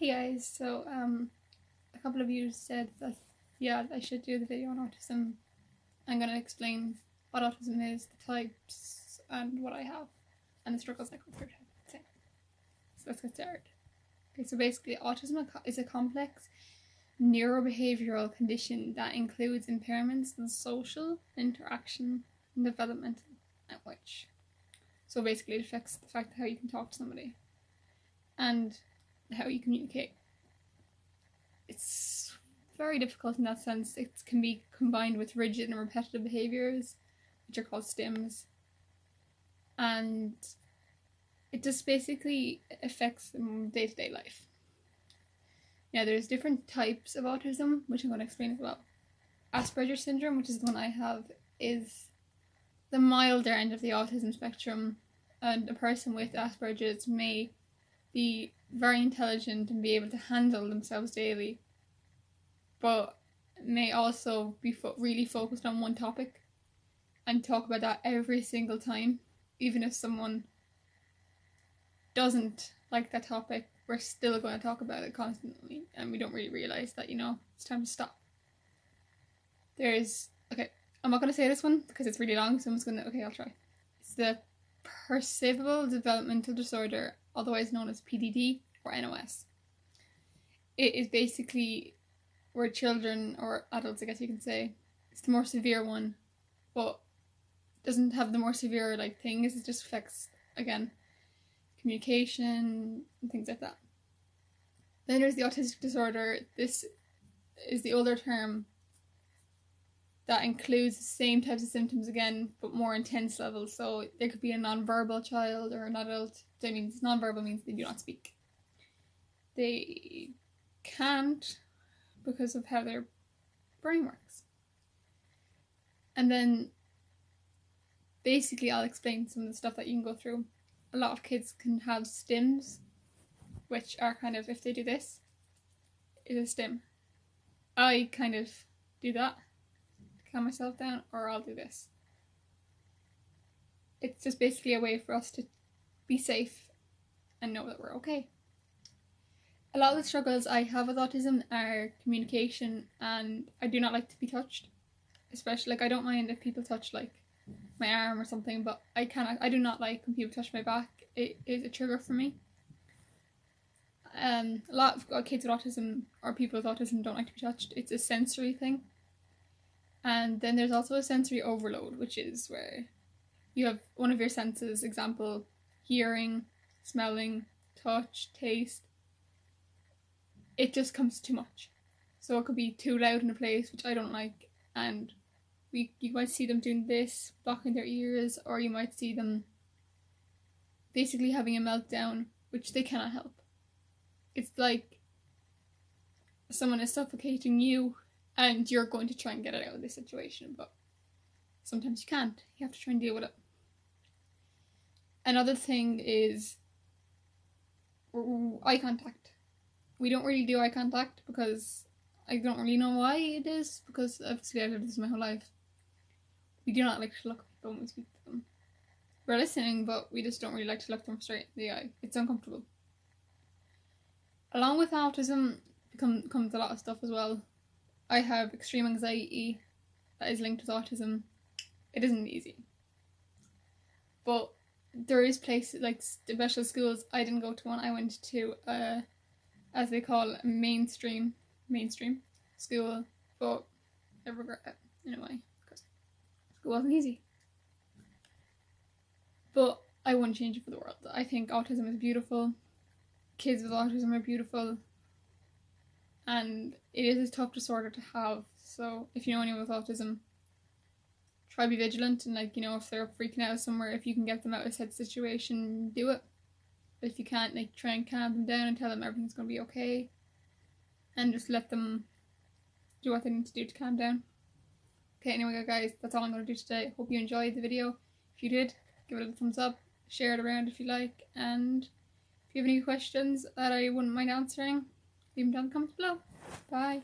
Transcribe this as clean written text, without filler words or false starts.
Hey guys, so a couple of you said that yeah, I should do the video on autism. I'm gonna explain what autism is, the types, and what I have, and the struggles I go through. So let's get started. Okay, so basically, autism is a complex neurobehavioral condition that includes impairments in social interaction and developmental language. So basically, it affects the fact how you can talk to somebody and how you communicate. It's very difficult in that sense. It can be combined with rigid and repetitive behaviours, which are called stims, and it just basically affects day-to-day life. Now, there's different types of autism, which I'm going to explain as well. Asperger's syndrome, which is the one I have, is the milder end of the autism spectrum, and a person with Asperger's may be very intelligent and be able to handle themselves daily, but may also be really focused on one topic and talk about that every single time. Even if someone doesn't like that topic, we're still going to talk about it constantly, and we don't really realise that, it's time to stop. I'm not going to say this one because it's really long, so I'll try. It's the perceivable developmental disorder, otherwise known as PDD or NOS. It is basically where children, or adults I guess you can say, it's the more severe one, but doesn't have the more severe things. It just affects, again, communication and things like that. Then there's the autistic disorder. This is the older term that includes the same types of symptoms again, but more intense levels. So there could be a non-verbal child or an adult. That means non-verbal means they do not speak. They can't because of how their brain works. And then basically I'll explain some of the stuff that you can go through. A lot of kids can have stims, which are kind of, if they do this, is a stim. I kind of do that to calm myself down, or I'll do this. It's just basically a way for us to be safe and know that we're okay. A lot of the struggles I have with autism are communication, and I do not like to be touched. Especially, I don't mind if people touch my arm or something, but I do not like when people touch my back. It is a trigger for me. A lot of kids with autism or people with autism don't like to be touched. It's a sensory thing. And then there's also a sensory overload, which is where you have one of your senses, example, hearing, smelling, touch, taste. It just comes too much. So it could be too loud in a place, which I don't like, and you might see them doing this, blocking their ears, or you might see them basically having a meltdown, which they cannot help. It's like someone is suffocating you and you're going to try and get it out of this situation, but sometimes you can't. You have to try and deal with it. Another thing is eye contact. We don't really do eye contact because I don't really know why it is, because obviously I've lived this my whole life. We do not like to look at people when we speak to them. We're listening, but we just don't really like to look them straight in the eye. It's uncomfortable. Along with autism comes a lot of stuff as well. I have extreme anxiety that is linked with autism. It isn't easy. But there is places, like special schools. I didn't go to one. I went to as they call a mainstream school, but I regret it in a way because school wasn't easy. But I wouldn't change it for the world. I think autism is beautiful. Kids with autism are beautiful, and it is a tough disorder to have. So if you know anyone with autism, try to be vigilant, and if they're freaking out somewhere, if you can get them out of a sad situation, do it. But if you can't, try and calm them down and tell them everything's going to be okay, and just let them do what they need to do to calm down. Okay, anyway guys, that's all I'm going to do today. Hope you enjoyed the video. If you did, give it a thumbs up, share it around if you like, and if you have any questions that I wouldn't mind answering, leave them down in the comments below. Bye!